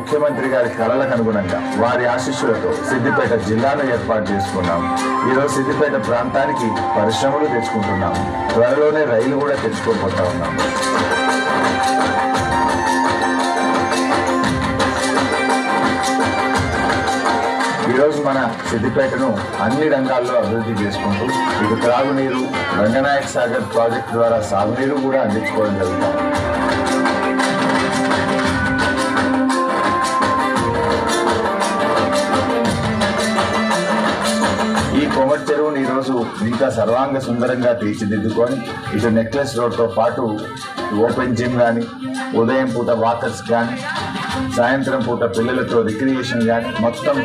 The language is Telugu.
ముఖ్యమంత్రి గారి కలలకు అనుగుణంగా వారి ఆశీస్సులతో సిద్దిపేట జిల్లాను ఏర్పాటు చేసుకున్నాం. ఈరోజు సిద్దిపేట ప్రాంతానికి పరిశ్రమలు తెచ్చుకుంటున్నాం. త్వరలోనే రైలు కూడా తెచ్చుకోబోతా ఉన్నాం. ఈరోజు మన సిద్దిపేటను అన్ని రంగాల్లో అభివృద్ధి చేసుకుంటూ ఇటు త్రాగునీరు, రంగనాయక సాగర్ ప్రాజెక్టు ద్వారా సాగునీరు కూడా అందించుకోవడం జరుగుతుంది. ఈ కొమటి చెరువును ఈరోజు ఇంకా సర్వాంగ సుందరంగా తీర్చిదిద్దుకొని ఇటు నెక్లెస్ రోడ్తో పాటు ఓపెన్ జిమ్ కానీ, ఉదయం పూట వాకర్స్ కానీ, సాయంత్రం పూట పిల్లలతో రిక్రియేషన్ కానీ మొత్తం